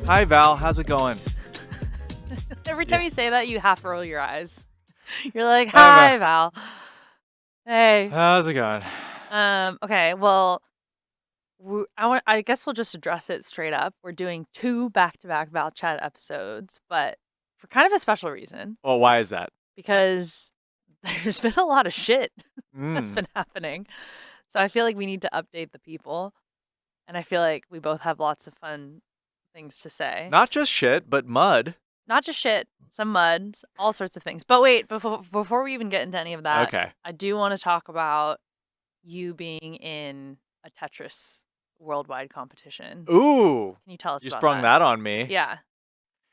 Hi, Val. How's it going? Every time you say that, you half roll your eyes. You're like, Hi, "Hi, Val. Hey." How's it going? Okay. Well, I guess we'll just address it straight up. We're doing 2 back-to-back Val Chat episodes, but for kind of a special reason Well, why is that? because there's been a lot of shit that's Mm. been happening. So I feel like we need to update the people, and I feel like we both have lots of fun things to say. Not just shit, but mud. Not just shit, some mud, all sorts of things. But wait, before we even get into any of that, Okay. I do want to talk about you being in a Tetris worldwide competition. Ooh. Can you tell us You about sprung that on me. Yeah,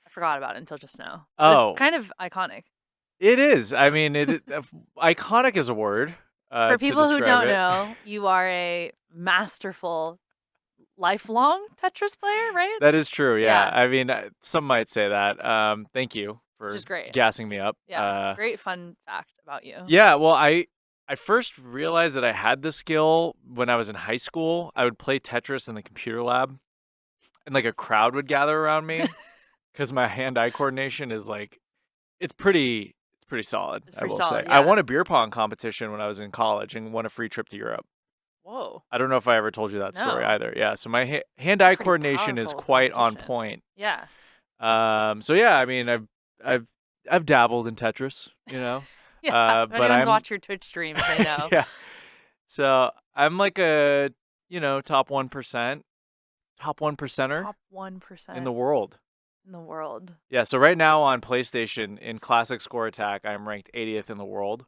I forgot about it until just now. But Oh. it's kind of iconic. It is. I mean, iconic is a word. For people who don't it. know, you are a masterful, lifelong Tetris player, right? That is true. Yeah. Yeah. I mean, some might say that. Thank you for Which is great. gassing me up. Yeah. Great fun fact about you. Yeah. Well, I first realized that I had this skill when I was in high school. I would play Tetris in the computer lab, and like a crowd would gather around me because my hand-eye coordination is like, it's pretty solid. It's pretty I will solid, say. I yeah. won a beer pong competition when I was in college and won a free trip to Europe. Whoa. I don't know if I ever told you that story No. either. Yeah. So my hand-eye Pretty coordination is powerful quite on competition. point. Yeah. So yeah, I mean, I've dabbled in Tetris, you know. Yeah. If But anyone's I'm watched your Twitch streams, they know. yeah. So I'm like a, top 1%, top 1%er Top 1% in the world. in the world. Yeah. So right now on PlayStation in Classic Score Attack, I'm ranked 80th in the world.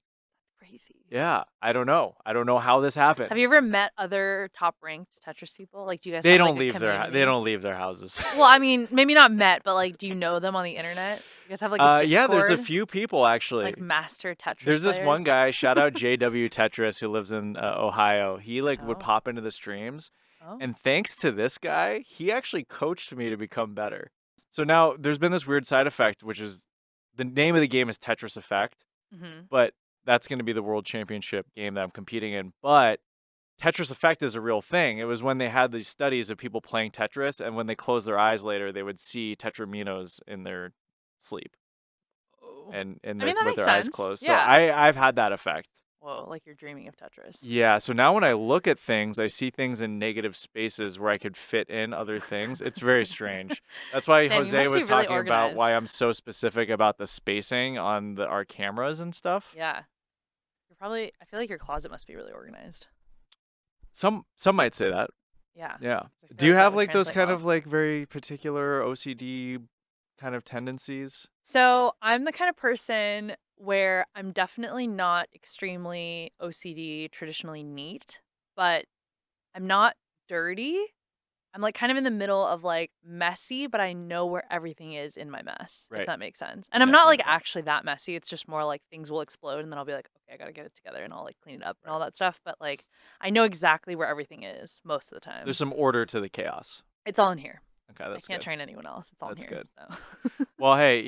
Crazy. Yeah. I don't know how this happened. Have you ever met other top ranked Tetris people? Like, do you guys They have don't like a leave community? they don't leave their houses. Well, I mean, maybe not met, but like, do you know them on the internet? You guys have like a Discord? Yeah, there's a few people actually. Like master Tetris There's this one players? guy, shout out JW Tetris, who lives in Ohio. He would Oh. pop into the streams, Oh. and thanks to this guy, he actually coached me to become better. So now there's been this weird side effect, which is the name of the game is Tetris Effect, Mhm. but that's going to be the world championship game that I'm competing in. But Tetris Effect is a real thing. It was when they had these studies of people playing Tetris, and when they closed their eyes later, they would see Tetraminos in their sleep Oh. and I mean, that with makes their eyes sense. closed. Yeah. So I've had that effect. Whoa, like you're dreaming of Tetris. Yeah, so now when I look at things, I see things in negative spaces where I could fit in other things. It's very strange. That's why Damn, you Jose must be was really talking about organized. why I'm so specific about the spacing on our cameras and stuff. Yeah. I feel like your closet must be really organized. Some might say that. Yeah. Yeah. I feel Do you like that have would like those translate kind well. of like very particular OCD kind of tendencies? So I'm the kind of person where I'm definitely not extremely OCD, traditionally neat, but I'm not dirty. I'm like kind of in the middle of like messy, but I know where everything is in my mess, Right. if that makes sense. And I'm Yeah, not yeah, like yeah. actually that messy. It's just more like things will explode and then I'll be like, okay, I gotta get it together and I'll like clean it up and all that stuff. But like I know exactly where everything is most of the time. There's some order to the chaos. It's all in here. Okay, that's I can't good. train anyone else. It's all That's in here. good. So. Well, hey,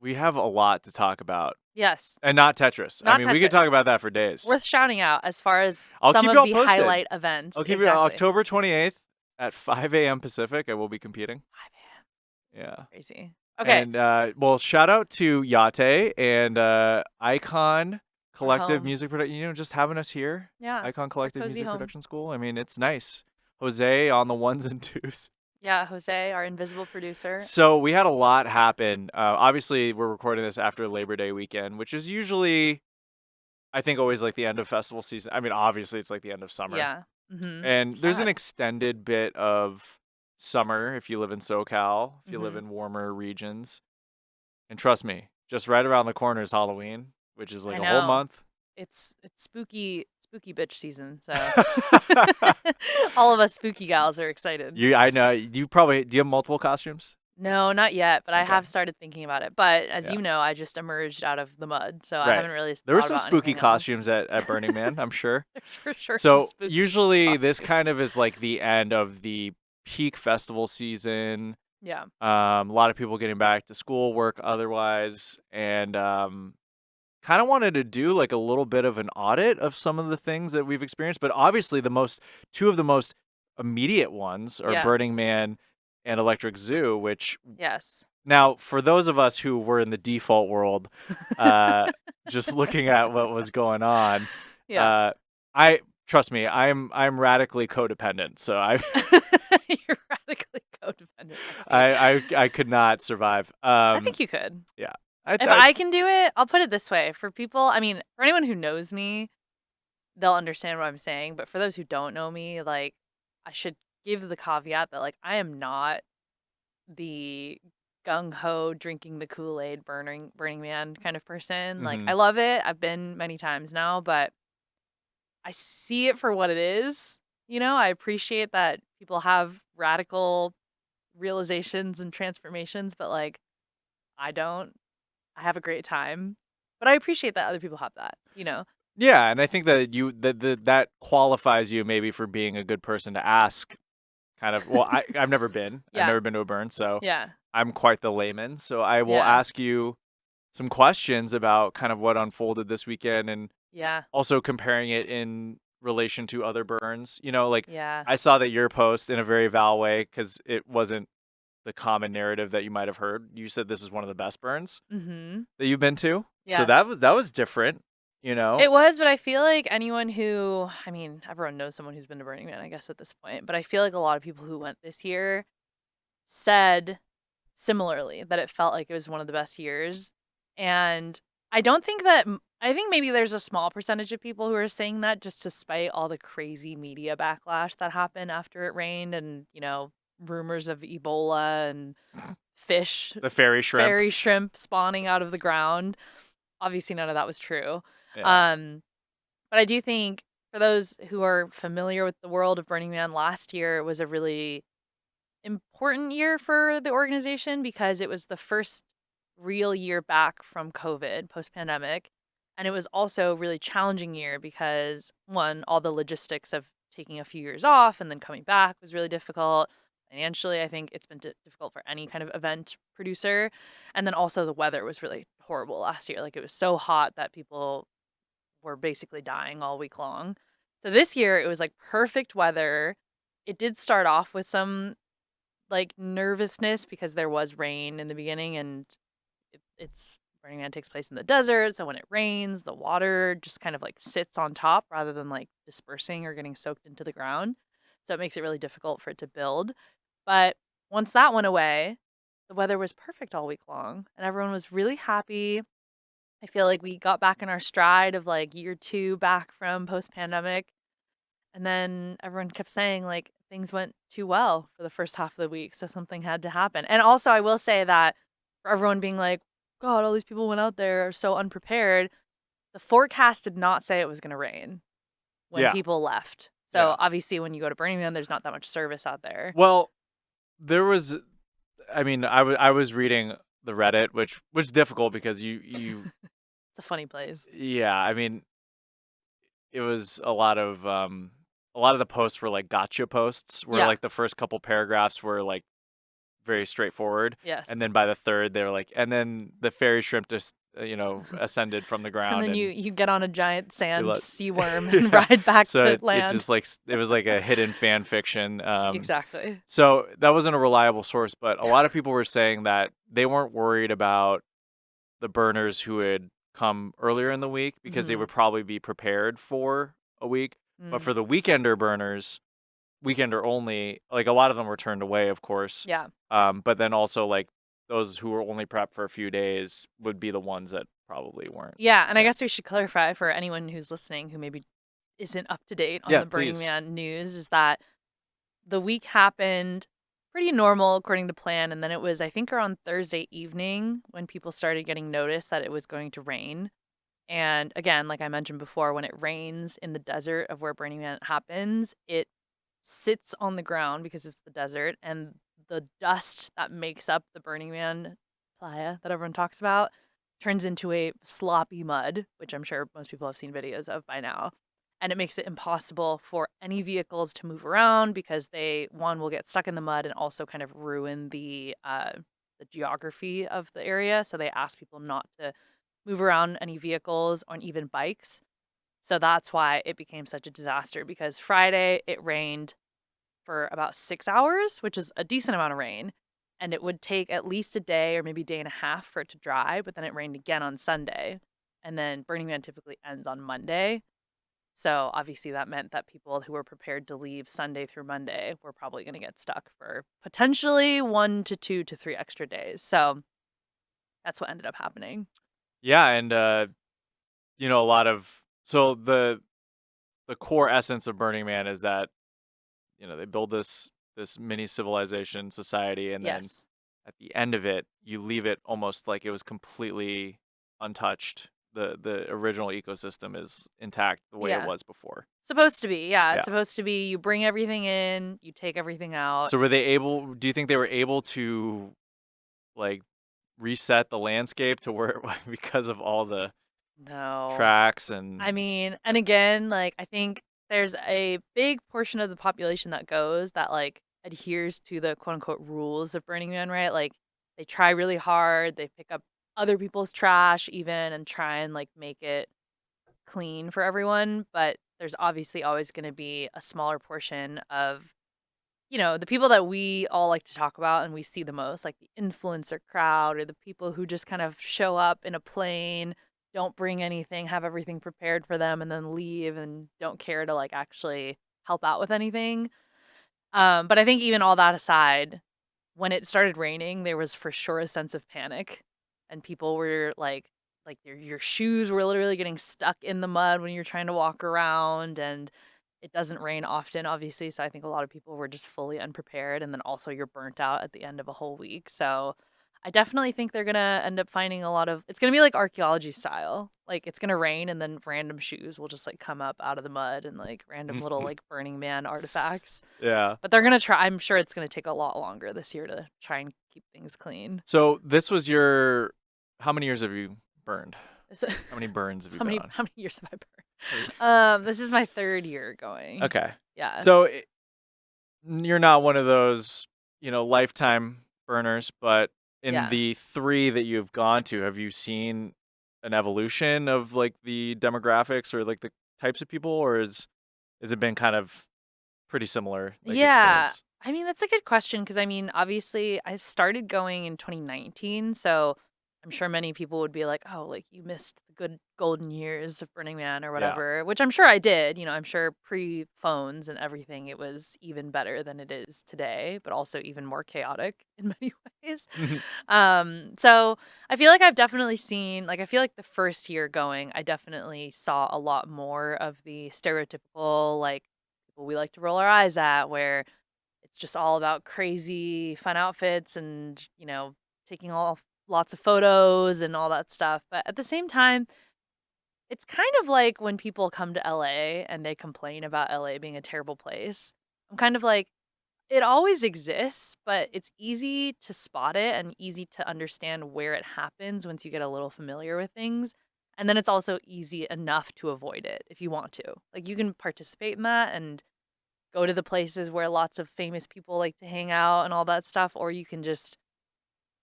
we have a lot to talk about. Yes. And not Tetris. I Not mean, we could talk Tetris. about that for days. Worth shouting out as far as I'll some keep of y'all the posted. highlight events. I'll keep Exactly. you October 28th at 5 a.m. Pacific. I will be competing. 5 a.m. Yeah. Crazy. Okay. And well, shout out to Yate and Icon Collective home. Music Production. Just having us here. Yeah. Icon Collective cozy Music home. Production School. I mean, it's nice. Jose on the ones and twos. Yeah, Jose, our invisible producer. So we had a lot happen. Obviously, we're recording this after Labor Day weekend, which is usually, I think, always like the end of festival season. I mean, obviously, it's like the end of summer. Yeah. Mm-hmm. And there's an Sad. extended bit of summer if you live in SoCal, if you live Mhm. in warmer regions. And trust me, just right around the corner is Halloween, which is like I a whole know. month. It's spooky bitch season, so all of us spooky gals are excited. I know. Do you have multiple costumes? No, not yet, but I Okay. have started thinking about it. But as Yeah. you know, I just emerged out of the mud, so I Right. haven't really There were thought some about spooky anything else. costumes at Burning Man, I'm sure. There's for sure So some spooky usually this costumes. kind of is like the end of the peak festival season. Yeah. A lot of people getting back to school, work otherwise, and kind of wanted to do like a little bit of an audit of some of the things that we've experienced. But obviously, two of the most immediate ones are Yeah. Burning Man and Electric Zoo, which Yes. now for those of us who were in the default world, uh, just looking at what was going on, Yeah. uh, I trust me, I'm radically codependent, so I You're radically codependent. I see. I could not survive. I think you could. Yeah, If I I can do it, I'll put it this way. For people, I mean, for anyone who knows me, they'll understand what I'm saying. But for those who don't know me, like, I should give the caveat that, like, I am not the gung ho drinking the Kool-Aid Burning Man kind of person. Like, I mhm. love it. I've been many times now, but I see it for what it is. You know, I appreciate that people have radical realizations and transformations, but like I don't. I have a great time. But I appreciate that other people have that, you know? Yeah, and I think that that qualifies you maybe for being a good person to ask kind of well, I've never been. I've Yeah. never been to a burn, so Yeah. I'm quite the layman. So I will Yeah. ask you some questions about kind of what unfolded this weekend and Yeah. also comparing it in relation to other burns. You know, like Yeah. I saw that your post in a very Val way because it wasn't the common narrative that you might have heard. You said this is one of the best burns Mhm. that you've been to. So Yes. that was different, you know. It was, but I feel like anyone who, I mean, everyone knows someone who's been to Burning Man, I guess, at this point, but I feel like a lot of people who went this year said similarly that it felt like it was one of the best years. And I don't think that, I think maybe there's a small percentage of people who are saying that just to spite all the crazy media backlash that happened after it rained and, you know, rumors of Ebola and fish, The fairy shrimp. fairy shrimp spawning out of the ground. Obviously, none of that was true. Yeah. Um, but I do think for those who are familiar with the world of Burning Man, last year was a really important year for the organization because it was the first real year back from COVID post pandemic. And it was also a really challenging year because one, all the logistics of taking a few years off and then coming back was really difficult. Financially, I think it's been difficult for any kind of event producer. And then also the weather was really horrible last year. Like it was so hot that people were basically dying all week long. So this year it was like perfect weather. It did start off with some like nervousness because there was rain in the beginning and it's Burning Man takes place in the desert, so when it rains, the water just kind of like sits on top rather than like dispersing or getting soaked into the ground. So it makes it really difficult for it to build. But once that went away, the weather was perfect all week long and everyone was really happy. I feel like we got back in our stride of like year 2 back from post pandemic. And then everyone kept saying, like, things went too well for the first half of the week, so something had to happen. And also, I will say that for everyone being like, God, all these people went out there are so unprepared, the forecast did not say it was going to rain when Yeah. people left. So Yeah. obviously, when you go to Burning Man, there's not that much service out there. Well, there was I mean, I was reading the Reddit, which was difficult because you It's a funny place. yeah, I mean, it was a lot of the posts were like gotcha posts where Yeah. like the first couple paragraphs were like very straightforward, Yes. and then by the third they were like, and then the fairy shrimp just ascended from the And ground then and you get on a giant we sand let sea worm and yeah. ride back So to it land. just like it was like a hidden fan fiction. Exactly. So that wasn't a reliable source, but a lot of people were saying that they weren't worried about the burners who had come earlier in the week because they Hmm. would probably be prepared for a week. But Mm. for the weekender burners, weekender only, like a lot of them were turned away, of course. Yeah. But then also like those who were only prepped for a few days would be the ones that probably weren't. Yeah, and I Yeah. guess we should clarify for anyone who's listening who maybe isn't up to date on Yeah, the Burning please. Man news is that the week happened pretty normal according to plan, and then it was I think around Thursday evening when people started getting notice that it was going to rain. And again, like I mentioned before, when it rains in the desert of where Burning Man happens, it sits on the ground because it's the desert, and the dust that makes up the Burning Man playa that everyone talks about turns into a sloppy mud, which I'm sure most people have seen videos of by now. And it makes it impossible for any vehicles to move around because they, one, will get stuck in the mud and also kind of ruin the geography of the area. So they ask people not to move around any vehicles on even bikes. So that's why it became such a disaster because Friday it rained for about 6 hours, which is a decent amount of rain. And it would take at least a day or maybe a day and a half for it to dry, but then it rained again on Sunday. And then Burning Man typically ends on Monday. So obviously that meant that people who were prepared to leave Sunday through Monday were probably going to get stuck for potentially 1 to 2 to 3 extra days. So that's what ended up happening. Yeah, and a lot of the core essence of Burning Man is that they build this mini civilization society, and then Yes. at the end of it, you leave it almost like it was completely untouched. The original ecosystem is intact the way it Yeah. was before. Supposed to be. Yeah, Yeah. it's supposed to be you bring everything in, you take everything out. So do you think they were able to like reset the landscape to where because of all the No. tracks and I mean, and again, like I think there's a big portion of the population that goes that like adheres to the quote unquote rules of Burning Man, right? Like they try really hard, they pick up other people's trash even and try and like make it clean for everyone, but there's obviously always going to be a smaller portion of the people that we all like to talk about and we see the most, like the influencer crowd or the people who just kind of show up in a plane, don't bring anything, have everything prepared for them, and then leave and don't care to like actually help out with anything. But I think even all that aside, when it started raining, there was for sure a sense of panic, and people were like your shoes were literally getting stuck in the mud when you're trying to walk around, and it doesn't rain often, obviously. So I think a lot of people were just fully unprepared, and then also you're burnt out at the end of a whole week. So I definitely think they're gonna end up finding a lot of. It's gonna be like archaeology style. Like it's gonna rain, and then random shoes will just like come up out of the mud, and like random little like Burning Man artifacts. yeah. But they're gonna try. I'm sure it's gonna take a lot longer this year to try and keep things clean. So this was your how many years have you burned? So, How many burns have you how been many on? how many years have I Like- burned? This is my 3rd year going. Okay. Yeah. So you're not one of those, lifetime burners, but in Yeah. the 3 that you've gone to, have you seen an evolution of like the demographics or like the types of people, or has it been kind of pretty similar like Yeah. experience? I mean, that's a good question because I mean, obviously, I started going in 2019, so I'm sure many people would be like, "Oh, like you missed the good golden years of Burning Man or Yeah. whatever," which I'm sure I did. I'm sure pre-phones and everything, it was even better than it is today, but also even more chaotic in many ways. So I feel like I've definitely seen, like, I feel like the first year going, I definitely saw a lot more of the stereotypical, like, people we like to roll our eyes at, where it's just all about crazy fun outfits and, taking lots of photos and all that stuff. But at the same time, it's kind of like when people come to LA and they complain about LA being a terrible place. I'm kind of like, it always exists, but it's easy to spot it and easy to understand where it happens once you get a little familiar with things. And then it's also easy enough to avoid it if you want to. Like you can participate in that and go to the places where lots of famous people like to hang out and all that stuff, or you can just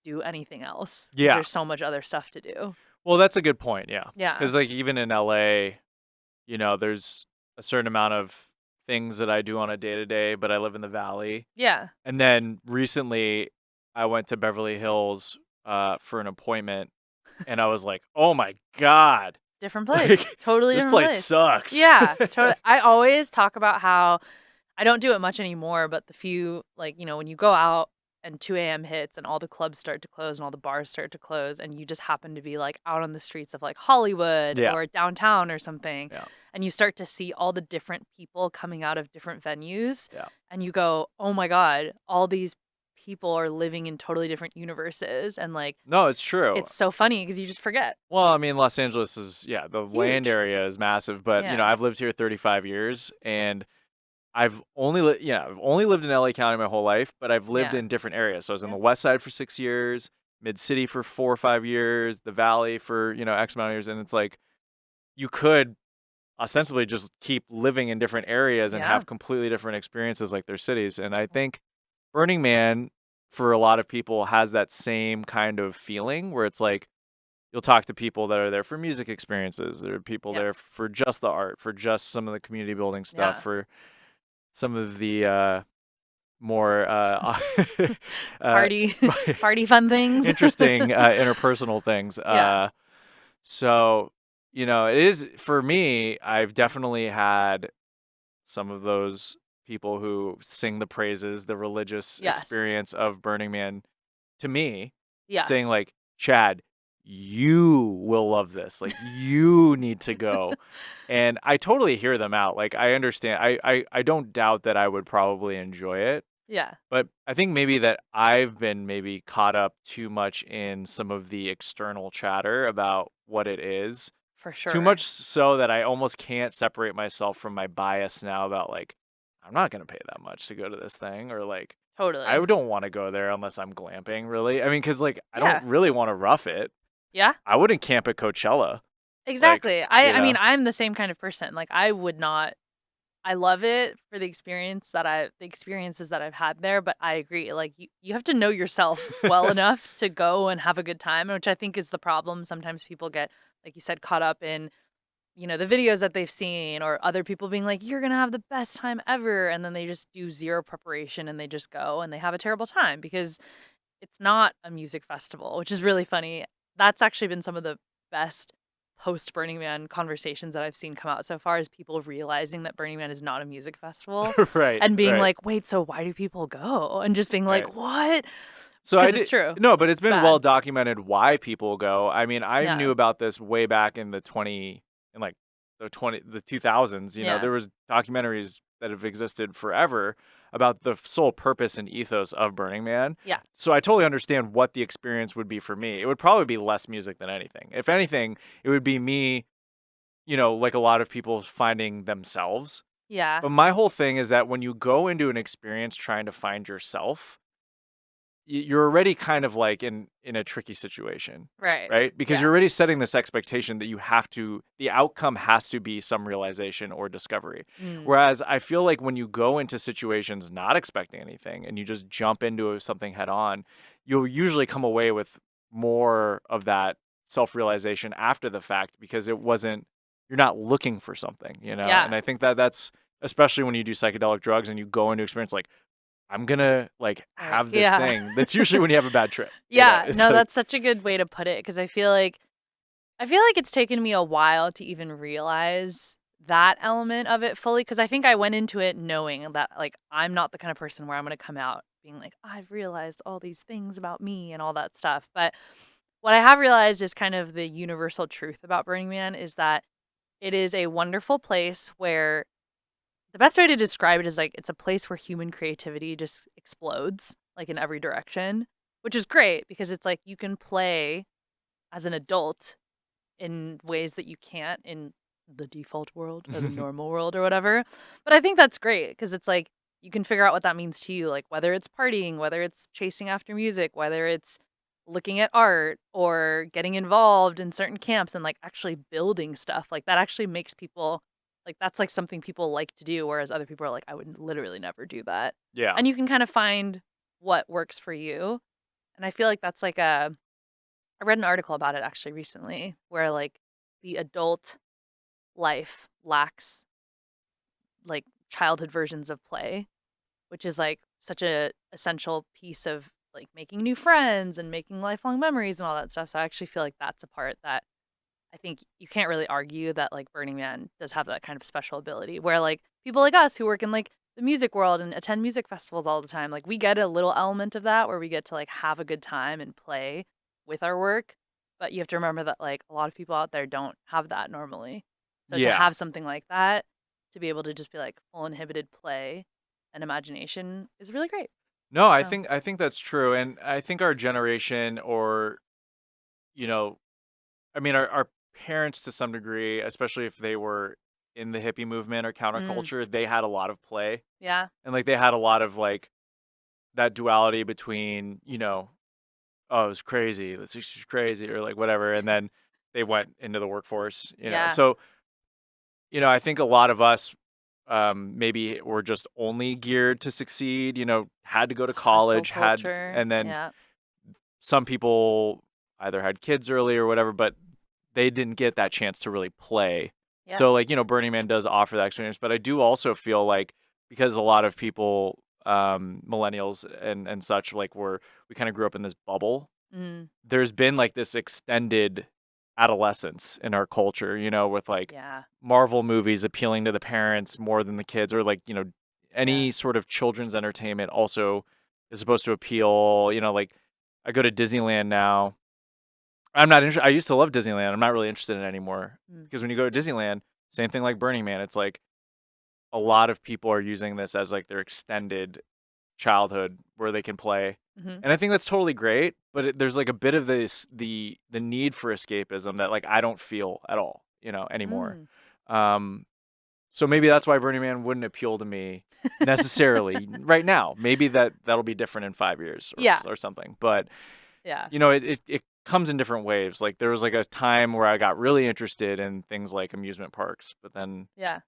do anything else because Yeah. there's so much other stuff to do. Well, that's a good point, yeah. Yeah. Cuz like even in LA, there's a certain amount of things that I do on a day-to-day, but I live in the valley. Yeah. And then recently I went to Beverly Hills for an appointment, and I was like, "Oh my god. Different place. Like Totally this different place place. sucks." Yeah. Totally. I always talk about how I don't do it much anymore, but the few, like, when you go out and 2 a.m. hits and all the clubs start to close and all the bars start to close, and you just happen to be like out on the streets of like Hollywood Yeah. or downtown or something, Yeah. and you start to see all the different people coming out of different venues, Yeah. and you go, oh my God, all these people are living in totally different universes. And like, No, it's true. it's so funny because you just forget. Well, I mean, Los Angeles is the land Huge. area is massive, but Yeah. I've lived here 35 years, and I've only lived in LA County my whole life, but I've lived Yeah. in different areas. So I was in Yeah. the West Side for 6 years, Mid City for 4 or 5 years, the Valley for, X amount of years, and it's like you could ostensibly just keep living in different areas and Yeah. have completely different experiences like their cities. And I think Burning Man for a lot of people has that same kind of feeling where it's like you'll talk to people that are there for music experiences, there are people Yeah. there for just the art, for just some of the community building stuff, Yeah. for some of the more Party party fun things. interesting interpersonal things. Yeah. So, it is for me, I've definitely had some of those people who sing the praises, the religious Yes. experience of Burning Man to me, saying Yes. like, Chad, you will love this. Like, you need to go. And I totally hear them out. Like, I understand. I don't doubt that I would probably enjoy it. Yeah, But I think maybe that I've been maybe caught up too much in some of the external chatter about what it is. for Too sure. much so that I almost can't separate myself from my bias now about like, I'm not going to pay that much to go to this thing, or like, I Totally. don't want to go there unless I'm glamping, really. I mean, because like, I don't Yeah. really want to rough it. Yeah. I wouldn't camp at Coachella. Like, Exactly. I mean, I'm the same kind of person. Like, I would not. I love it for the experiences that I've had there, but I agree. Like, you have to know yourself well enough to go and have a good time, which I think is the problem. Sometimes people get, like you said, caught up in, the videos that they've seen or other people being like, you're going to have the best time ever. And then they just do zero preparation and they just go and they have a terrible time because it's not a music festival, which is really funny. That's actually been some of the best post Burning Man conversations that I've seen come out so far is people realizing that Burning Man is not a music festival right, and being right, like, wait, so why do people go? And just being right. like, what? So I Because it's did true. no, but it's It's been well bad. documented why people go. I mean, I Yeah. knew about this way back in like the 2000s, Yeah. there was documentaries that have existed forever about the sole purpose and ethos of Burning Man. Yeah. So I totally understand what the experience would be for me. It would probably be less music than anything. If anything, it would be me, like a lot of people finding themselves. Yeah. But my whole thing is that when you go into an experience trying to find yourself, you're already kind of like in a tricky situation, Right. right? Because Yeah. you're already setting this expectation that the outcome has to be some realization or discovery. Mm. Whereas I feel like when you go into situations not expecting anything and you just jump into something head on, you'll usually come away with more of that self-realization after the fact because you're not looking for something, Yeah. And I think that that's especially when you do psychedelic drugs and you go into experience like I'm gonna, like, Right. have this Yeah. thing. That's usually when you have a bad trip, Yeah. It's No, like that's such a good way to put it because I feel like it's taken me a while to even realize that element of it fully because I think I went into it knowing that like I'm not the kind of person where I'm going to come out being like I've realized all these things about me and all that stuff. But what I have realized is kind of the universal truth about Burning Man is that it is a wonderful place where the best way to describe it is like it's a place where human creativity just explodes like in every direction, which is great because it's like you can play as an adult in ways that you can't in the default world or the normal world or whatever. But I think that's great because it's like you can figure out what that means to you, like whether it's partying, whether it's chasing after music, whether it's looking at art or getting involved in certain camps and like actually building stuff. Like that actually makes people like that's like something people like to do, whereas other people are like, I would literally never do that. Yeah. And you can kind of find what works for you. And I feel like that's like I read an article about it actually recently where like the adult life lacks like childhood versions of play, which is like such a essential piece of like making new friends and making lifelong memories and all that stuff. So I actually feel like that's a part that I think you can't really argue that like Burning Man does have that kind of special ability where like people like us who work in like the music world and attend music festivals all the time, like we get a little element of that where we get to like have a good time and play with our work. But you have to remember that like a lot of people out there don't have that normally. So to Yeah. have something like that, to be able to just be like full inhibited play and imagination is really great. No, I So, think I think that's true, and I think our generation or, you know, I mean, our parents to some degree, especially if they were in the hippie movement or mm, counterculture, they had a lot of play, yeah, and, like, they had a lot of, like, that duality between, "Oh, it's crazy. This is crazy," or, like, whatever, and then they went into the workforce. yeah, So, I think a lot of us, maybe were just only geared to succeed, had to go to hustle college, culture. and then Yeah, some people either had kids early or whatever, but they didn't get that chance to really play. yeah, So, like, Burning Man does offer that experience, but I do also feel like because a lot of people millennials and such, like we kind of grew up in this bubble. Mm, There's been like this extended adolescence in our culture, with like yeah. Marvel movies appealing to the parents more than the kids, or like, Yeah. any sort of children's entertainment also is supposed to appeal, like I go to Disneyland now. I'm not interested. I used to love Disneyland. I'm not really interested in it anymore Mm. because when you go to Disneyland, same thing like Burning Man, it's like a lot of people are using this as like their extended childhood where they can play. Mhm. And I think that's totally great, but there's like a bit of this the need for escapism that like I don't feel at all, anymore. Mm. Um so maybe that's why Burning Man wouldn't appeal to me necessarily right now. Maybe that'll be different in 5 years Yeah. or something. But Yeah. it comes in different waves. Like there was like a time where I got really interested in things like amusement parks, but then Yeah.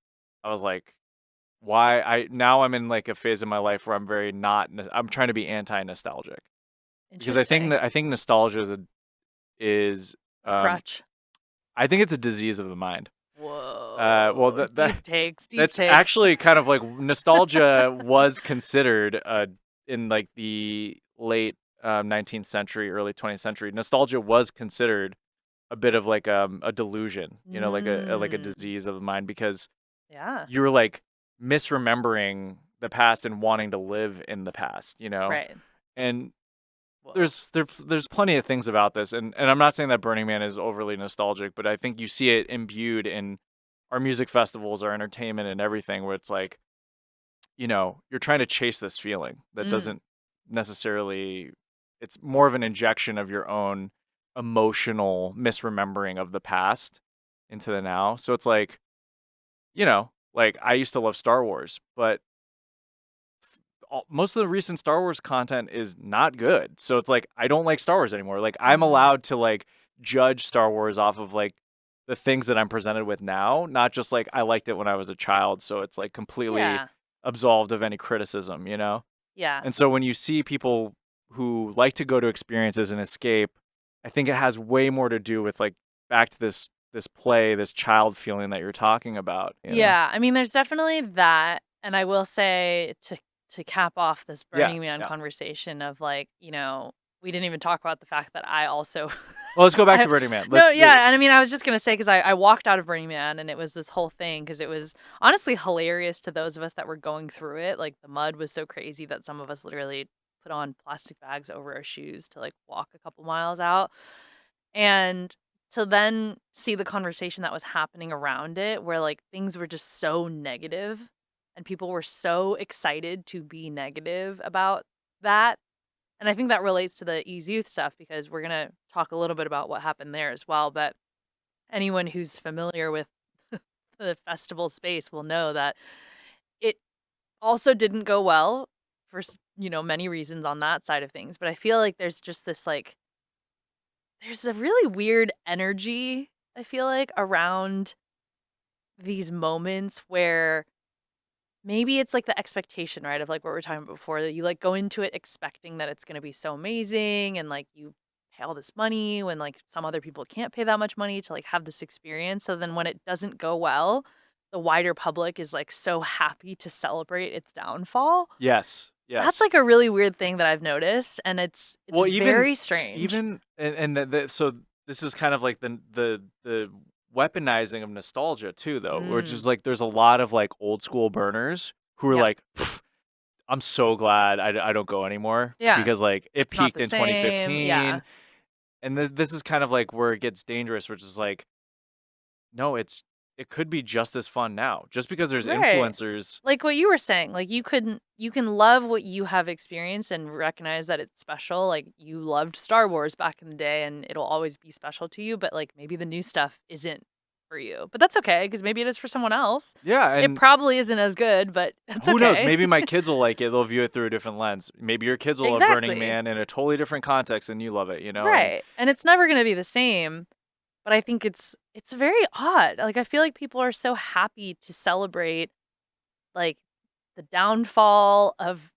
I was like, why now I'm in like a phase of my life where I'm very not I'm trying to be anti-nostalgic because Interesting. I think nostalgia is A crutch. I think it's a disease of the mind. Well Whoa. Deep takes, deep that's takes. actually kind of like nostalgia was considered in like the late 19th century, early 20th century. Nostalgia was considered a bit of like a delusion, like a Mm. disease of the mind because Yeah. you were like misremembering the past and wanting to live in the past. Right. And Whoa. there's plenty of things about this, and I'm not saying that Burning Man is overly nostalgic, but I think you see it imbued in our music festivals, our entertainment, and everything, where it's like, you're trying to chase this feeling that Mm. doesn't necessarily. It's more of an injection of your own emotional misremembering of the past into the now. So it's like I used to love Star Wars, but most of the recent Star Wars content is not good. So it's like I don't like Star Wars anymore. Like I'm Mm. allowed to like judge Star Wars off of like the things that I'm presented with now, not just like I liked it when I was a child, so it's like completely Yeah. absolved of any criticism. Yeah. And so when you see people who like to go to experiences and escape, I think it has way more to do with like back to this play, this child feeling that you're talking about. Yeah. I mean, there's definitely that. And I will say to cap off this Yeah, Burning Man yeah. conversation of like, we didn't even talk about the fact that I also Well, let's go back I to Burning Man. no, yeah, and I mean, I was just gonna say because I walked out of Burning Man and it was this whole thing because it was honestly hilarious to those of us that were going through it. Like the mud was so crazy that some of us literally put on plastic bags over our shoes to like walk a couple miles out. And to then see the conversation that was happening around it, where like things were just so negative and people were so excited to be negative about that. And I think that relates to the EZoo stuff because we're going to talk a little bit about what happened there as well. But anyone who's familiar with the festival space will know that it also didn't go well for, many reasons on that side of things. But I feel like there's just this like, there's a really weird energy, I feel like, around these moments where maybe it's like the expectation, right? Of like what we were talking about before, that you like go into it expecting that it's going to be so amazing and like you pay all this money when like some other people can't pay that much money to like have this experience. So then when it doesn't go well, the wider public is like so happy to celebrate its downfall. Yes. That's Yes. like a really weird thing that I've noticed and it's Well, very strange. even so this is kind of like the weaponizing of nostalgia too, though, which Mm. is like there's a lot of like old school burners who are Yeah. like, "Pff, I'm so glad I don't go anymore Yeah. because like it It's not peaked the in same. Yeah. 2015." And this is kind of like where it gets dangerous, which is like, no, it could be just as fun now, just because there's Right. influencers. Like what you were saying, like you can love what you have experienced and recognize that it's special. Like you loved Star Wars back in the day and it'll always be special to you, but like maybe the new stuff isn't for you. But that's okay because maybe it is for someone else. Yeah, It and probably isn't as good, but that's who knows? okay. Maybe my kids will like it. They'll view it through a different lens. Maybe your kids will love Burning Exactly. Man in a totally different context and you love it. And Right. And it's never going to be the same, but I think it's very odd. Like I feel like people are so happy to celebrate like the downfall of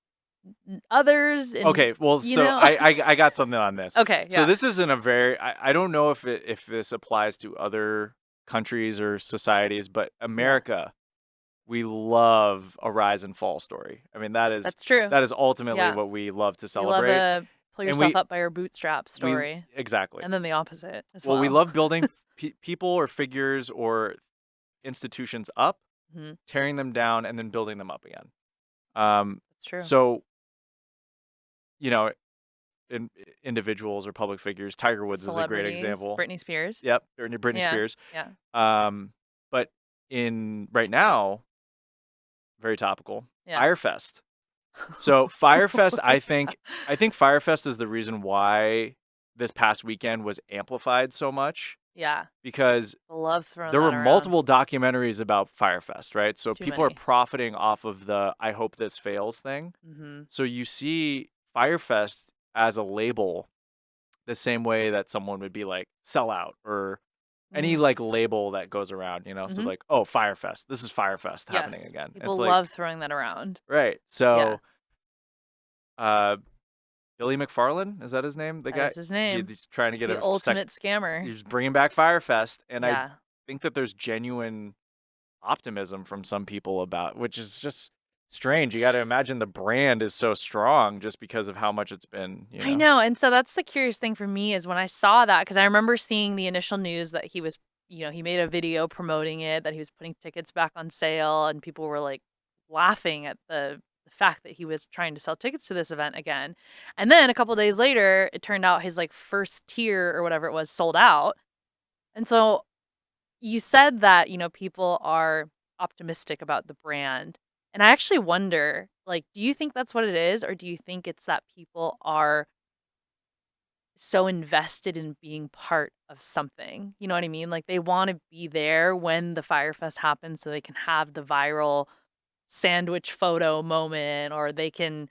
others and okay, well, you so know I got something on this. Okay, So yeah. this isn't a very I don't know if this applies to other countries or societies, but Yeah. America, we love a rise and fall story. I mean, That's true. that is ultimately Yeah. what we love to You love celebrate. a pull And yourself up by your bootstraps story. exactly. And then the opposite as Well, well. we love building people or figures or institutions up, Mhm. tearing them down, and then building them up again. That's true. So, you know, individuals or public figures, Tiger Woods is a great Celebrities, example. Britney Spears. Yep, or Britney Yeah. Spears. Yeah. But in right now, very topical, Yeah. Fyre Fest. So Fyre Fest, I think Fyre Fest is the reason why this past weekend was amplified so much. Yeah. Because Love throwing there that were around. multiple documentaries about Fyre Fest, right? So Too people are many. profiting off of the "I hope this fails" thing. Mhm. So you see Fyre Fest as a label, the same way that someone would be like sellout or any like label that goes around, you know. So Mhm. like, oh, Fyre Fest, this is Fyre Fest happening Yes. again. People It's like, love throwing that around. right. Yeah. So, Billy McFarland, is that his name? The That guy, is his name. he's trying to get The a ultimate scammer. He's bringing back Fyre Fest, and I Yeah. think that there's genuine optimism from some people about, which is just strange. You got to imagine the brand is so strong just because of how much it's been, you know. I know. And so that's the curious thing for me is when I saw that, because I remember seeing the initial news that he was, he made a video promoting it, that he was putting tickets back on sale, and people were like laughing at the fact that he was trying to sell tickets to this event again. And then a couple days later, it turned out his like first tier or whatever it was sold out. And so you said that, people are optimistic about the brand. And I actually wonder, like, do you think that's what it is? Or do you think it's that people are so invested in being part of something? You know what I mean? Like, they want to be there when the Fyre Fest happens so they can have the viral sandwich photo moment, or they can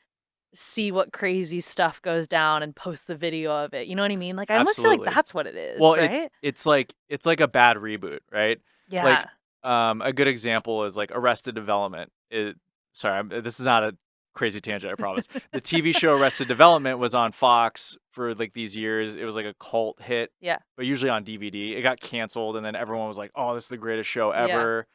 see what crazy stuff goes down and post the video of it. You know what I mean? Like, I almost feel like Absolutely. that's what it is, Well, right? it's like a bad reboot, right? Like, Yeah. a good example is like Arrested Development. This is not a crazy tangent, I promise. The TV show Arrested Development was on Fox for like these years. It was like a cult hit, Yeah. but usually on DVD. It got canceled, and then everyone was like, "Oh, this is the greatest show Yeah. ever."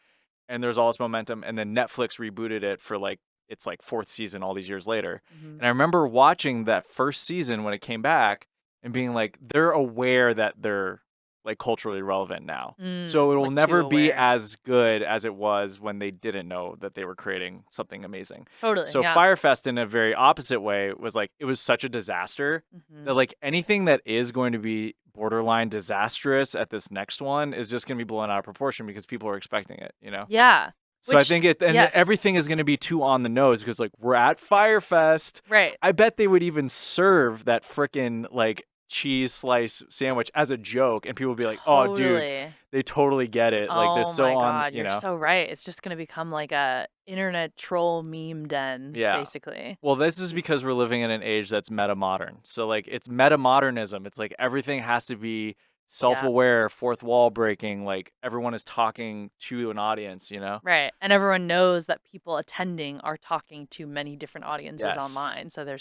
And there's all this momentum, and then Netflix rebooted it for like its like fourth season all these years later. Mhm. And I remember watching that first season when it came back and being like, they're aware that they're like culturally relevant now. So it will Like, too never be aware. as good as it was when they didn't know that they were creating something amazing. Totally, So yeah. Fyre Fest, in a very opposite way, was like, it was such a disaster that Mhm. like anything that is going to be borderline disastrous at this next one is just going to be blown out of proportion because people are expecting it, you know? Yeah. So I think yes. everything is going to be too on the nose because like we're at Fyre Fest. Right. I bet they would even serve that frickin' like cheese slice sandwich as a joke, and people would be like, "Oh, dude, Totally. they totally get it." Like they're Oh so my on, God, you you're know. so right. It's just gonna become like a internet troll meme den, Yeah. basically. Well, this is because we're living in an age that's meta modern. So like it's meta modernism. It's like everything has to be self-aware, fourth wall breaking, like everyone is talking to an audience, you know? Right. And everyone knows that people attending are talking to many different audiences Yes. online. So they're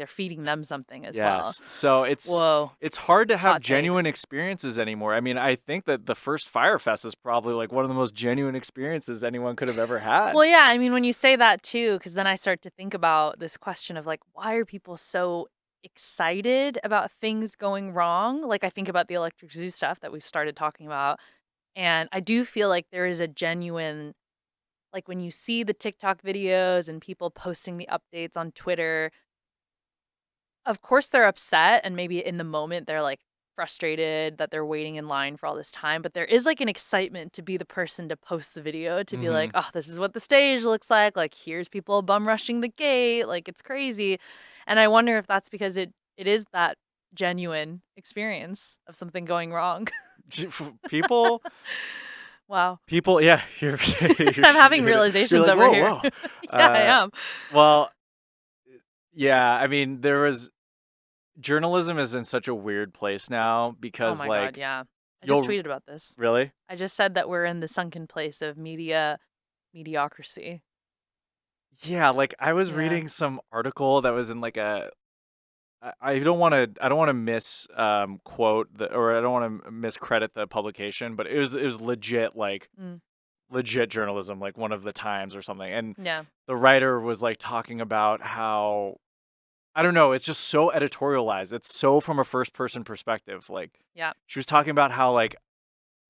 feeding them something as well. Yes. So Whoa. it's hard to have Hot genuine takes. experiences anymore. I mean, I think that the first Fyre Fest is probably like one of the most genuine experiences anyone could have ever had. Well, yeah, I mean, when you say that too, because then I start to think about this question of like, why are people so excited about things going wrong? Like, I think about the Electric Zoo stuff that we've started talking about. And I do feel like there is a genuine, like, when you see the TikTok videos and people posting the updates on Twitter, of course they're upset. And maybe in the moment they're like frustrated that they're waiting in line for all this time. But there is like an excitement to be the person to post the video, to be like, oh, this is what the stage looks like. Like, here's people bum rushing the gate. Like, it's crazy. And I wonder if that's because it is that genuine experience of something going wrong. People, Wow. yeah, I'm having realizations like, over whoa, here. whoa. Yeah, I am. Well, yeah, I mean, journalism is in such a weird place now Oh because my like God, yeah. I just you'll tweeted about this. really. I just said that we're in the sunken place of mediocrity. Yeah, like I was Yeah. reading some article that was in like I don't want to miss quote or I don't want to miscredit the publication, but it was legit like Mm. legit journalism, like one of the Times or something. And Yeah. the writer was like talking about how, I don't know, it's just so editorialized. It's so from a first person perspective. Like Yeah. she was talking about how like,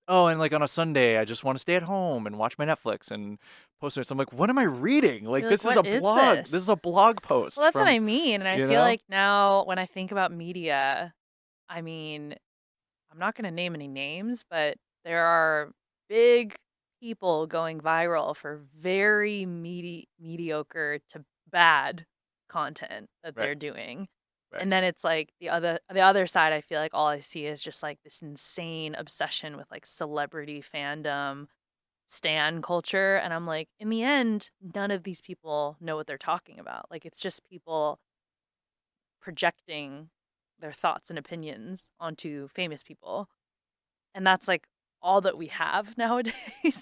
oh, and like on a Sunday, I just want to stay at home and watch my Netflix and post it. So I'm like, what am I reading? Like You're like, this is what a is blog. This this? is a blog Well, post that's what from, I mean. And I you feel know? like now when I think about media, I mean, I'm not going to name any names, but there are big people going viral for very mediocre to bad content that Right, they're doing. right. And then it's like the other side, I feel like all I see is just like this insane obsession with like celebrity fandom, stan culture, and I'm like, in the end, none of these people know what they're talking about. Like it's just people projecting their thoughts and opinions onto famous people. And that's like all that we have nowadays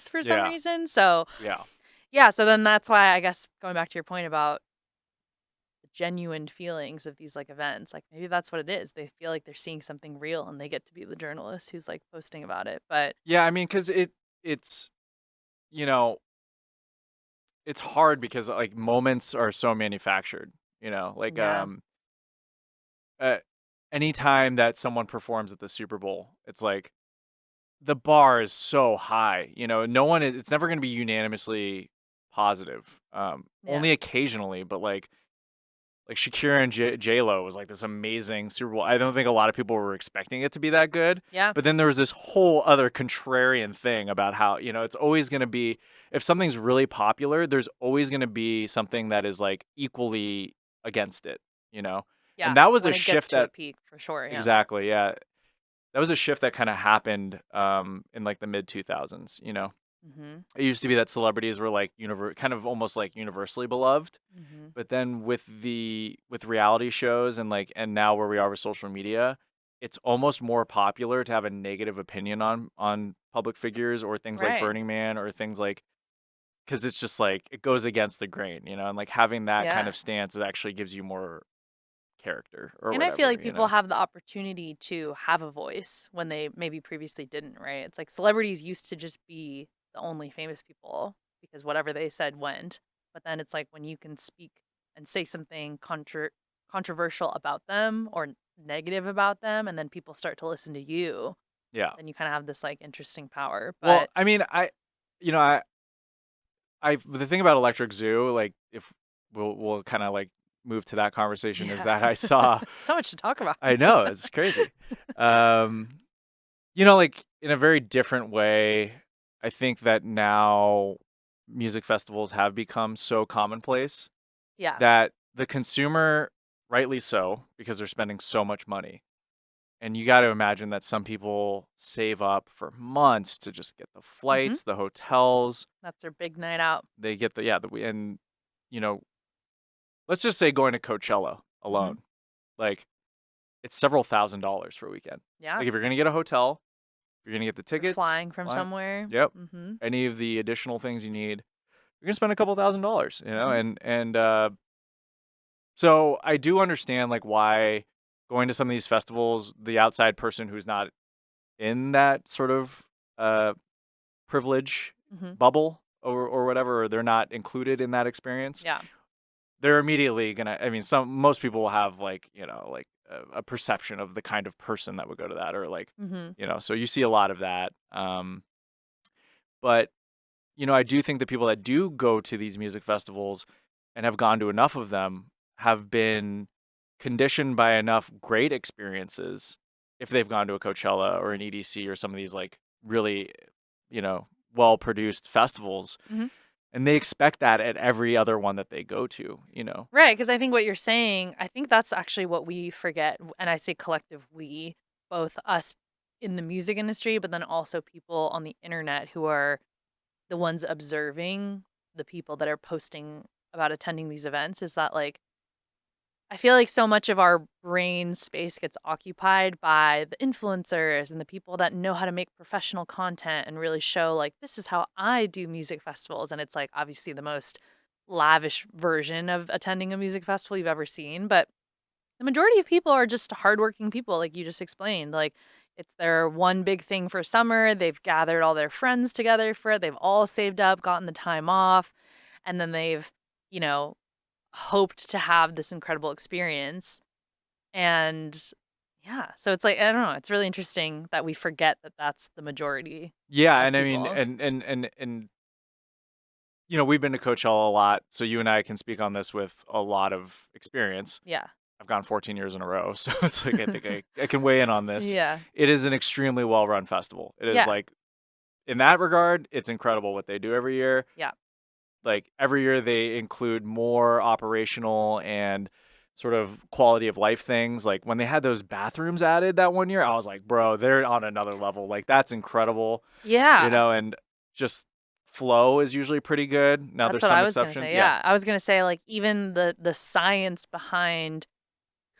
for some Yeah, reason. So, yeah. yeah, so then that's why I guess going back to your point about the genuine feelings of these like events, like maybe that's what it is. They feel like they're seeing something real and they get to be the journalist who's like posting about it. But Yeah, I mean, because it's, you know, it's hard because like moments are so manufactured, like yeah. uh, anytime that someone performs at the Super Bowl, it's like the bar is so high, no one it's never going to be unanimously positive. Yeah. Only occasionally, but like Shakira and J-Lo was like this amazing Super Bowl. I don't think a lot of people were expecting it to be that good. Yeah. But then there was this whole other contrarian thing about how, it's always going to be, if something's really popular, there's always going to be something that is like equally against it. Yeah. And that was a When it gets shift to a that, peak for sure. Yeah. exactly, yeah. That was a shift that kind of happened in like the mid 2000s. Mm-hmm. It used to be that celebrities were like kind of almost like universally beloved, Mm-hmm. but then with reality shows and now where we are with social media, it's almost more popular to have a negative opinion on public figures or things like Right. Burning Man or things like, because it's just like it goes against the grain, and like having that kind Yeah. of stance, it actually gives you more character or And I feel whatever, like people have the opportunity to have a voice when they maybe previously didn't, right? It's like celebrities used to just be the only famous people because whatever they said went. But then it's like when you can speak and say something controversial about them or negative about them, and then people start to listen to you, Yeah. then you kind of have this like interesting power. Well, But I mean, you know, I the thing about Electric Zoo, like if we'll kind of like move to that conversation, is yeah, that I saw, so much to talk about. I know it's crazy. Um, like in a very different way, I think that now music festivals have become so commonplace yeah. that the consumer, rightly so, because they're spending so much money. And you got to imagine that some people save up for months to just get the Hmm. flights, the hotels, That's their big night out. they get and you know, let's just say going to Coachella Hmm. alone, like it's several $1,000s for a weekend. Yeah. Like if you're gonna get a hotel, you're gonna get the You're tickets, flying from fly, somewhere. yep, Hmm. any of the additional things you need, you're gonna spend a couple $1,000s, Hmm. and so I do understand like why going to some of these festivals, the outside person who's not in that sort of uh privilege Hmm. bubble or whatever, or they're not included in that experience, Yeah. they're immediately gonna, I mean, most people will have like, like a perception of the kind of person that would go to that, or like, Mhm. so you see a lot of that. But I do think the people that do go to these music festivals and have gone to enough of them have been conditioned by enough great experiences, if they've gone to a Coachella or an EDC or some of these like really, well produced festivals, Mhm. and they expect that at every other one that they go to. Right, because I think what you're saying, I think that's actually what we forget, and I say collective we, both us in the music industry, but then also people on the internet who are the ones observing the people that are posting about attending these events, is that like I feel like so much of our brain space gets occupied by the influencers and the people that know how to make professional content and really show like this is how I do music festivals, and it's like obviously the most lavish version of attending a music festival you've ever seen, but the majority of people are just hardworking people like you just explained. Like It's their one big thing for summer. They've gathered all their friends together for it. They've all saved up, gotten the time off, and then they've, you know, hoped to have this incredible experience. And yeah, so it's like, I don't know, it's really interesting that we forget that that's the majority Yeah, of and I mean, people. and you know, we've been to Coachella a lot, so you and I can speak on this with a lot of experience. Yeah. I've gone 14 years in a row, so it's like I think I can weigh in on this. Yeah. It is an extremely well-run festival. It is Yeah. like in that regard, it's incredible what they do every year. Yeah. Like every year they include more operational and sort of quality of life things. Like when they had those bathrooms added that one year, I was like, bro, they're on another level. Like that's incredible, you Yeah. know, and just flow is usually pretty good. Now That's there's what some I was gonna exceptions. say. Yeah. Yeah. I was gonna say, like, even the science behind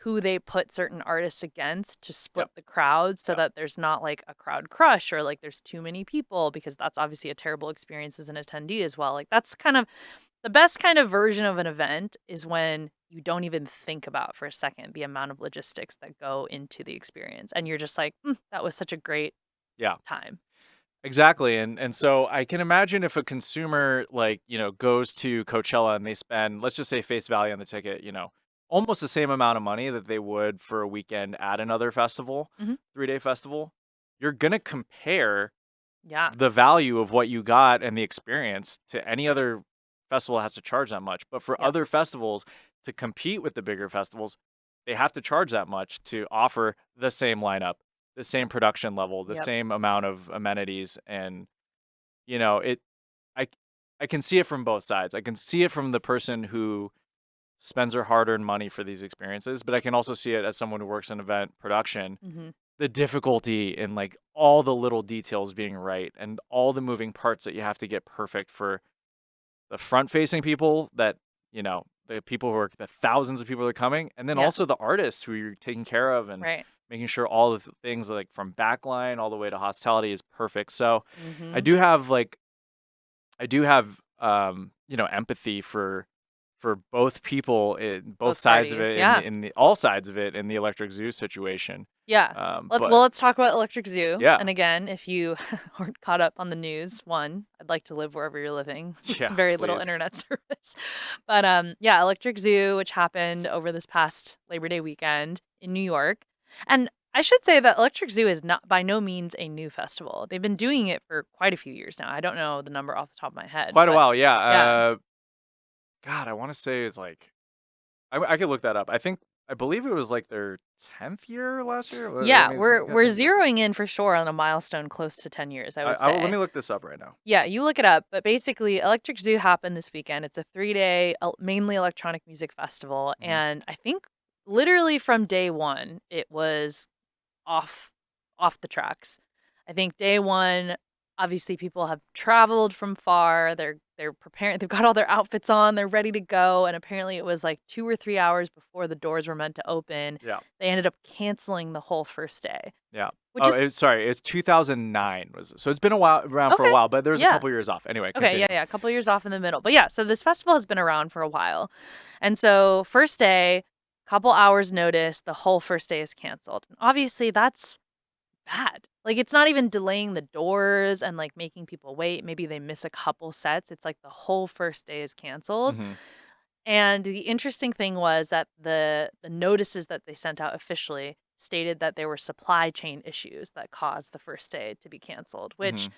who they put certain artists against to split Yep. the crowd so Yep. that there's not like a crowd crush or like there's too many people, because that's obviously a terrible experience as an attendee as well. Like that's kind of the best kind of version of an event is when you don't even think about for a second the amount of logistics that go into the experience and you're just like, that was such a great Yeah. time. Exactly. And so I can imagine if a consumer like, you know, goes to Coachella and they spend, let's just say face value on the ticket, you know, almost the same amount of money that they would for a weekend at another festival, Mhm. 3-day festival, you're going to compare Yeah. the value of what you got and the experience to any other festival that has to charge that much. But for Yep. other festivals to compete with the bigger festivals, they have to charge that much to offer the same lineup, the same production level, the Yep. same amount of amenities. And, you know, I, I can see it from both sides. I can see it from the person who spends their hard earned money for these experiences, but I can also see it as someone who works in event production, Mhm. the difficulty in like all the little details being right and all the moving parts that you have to get perfect for the front facing people that, you know, the people who are the thousands of people that are coming, and then Yeah. also the artists who you're taking care of and Right. making sure all the things like from backline all the way to hospitality is perfect. So I Mhm. do have like I do have you know, empathy for both people in both Both sides of parties. it Yeah. in the all sides of it in the Electric Zoo situation. Yeah. But Let's talk about Electric Zoo. yeah. And again, if you aren't caught up on the news, one, I'd like to live wherever you're living with Yeah, very little please. internet service. But yeah, Electric Zoo, which happened over this past Labor Day weekend in New York. And I should say that Electric Zoo is not by no means a new festival. They've been doing it for quite a few years now. I don't know the number off the top of my head, Quite a but while, yeah. yeah. God, I want to say it's like I could look that up. I believe it was like their 10th year last year. Let Yeah, me we're think this. zeroing in for sure on a milestone close to 10 years, I would Let say. me look this up right now. Yeah, you look it up. But basically, Electric Zoo happened this weekend. It's a 3-day, mainly electronic music festival. Mhm. And I think literally from day one, it was off off the tracks. I think day one, obviously people have traveled from far. They're preparing, they've got all their outfits on, they're ready to go. And apparently it was like 2 or 3 hours before the doors were meant to open. Yeah, They ended up canceling the whole first day, yeah. which Oh, is sorry. It's 2009 was it? So it's been a while around for a okay. while, but there's a Yeah. couple years off. Anyway, Okay, yeah, continue. yeah, a couple years off in the middle. But yeah, so this festival has been around for a while. And so first day, couple hours notice, the whole first day is canceled. And obviously that's bad. Like it's not even delaying the doors and like making people wait. Maybe they miss a couple sets. It's like the whole first day is canceled. Hmm. And the interesting thing was that the notices that they sent out officially stated that there were supply chain issues that caused the first day to be canceled, Hmm. which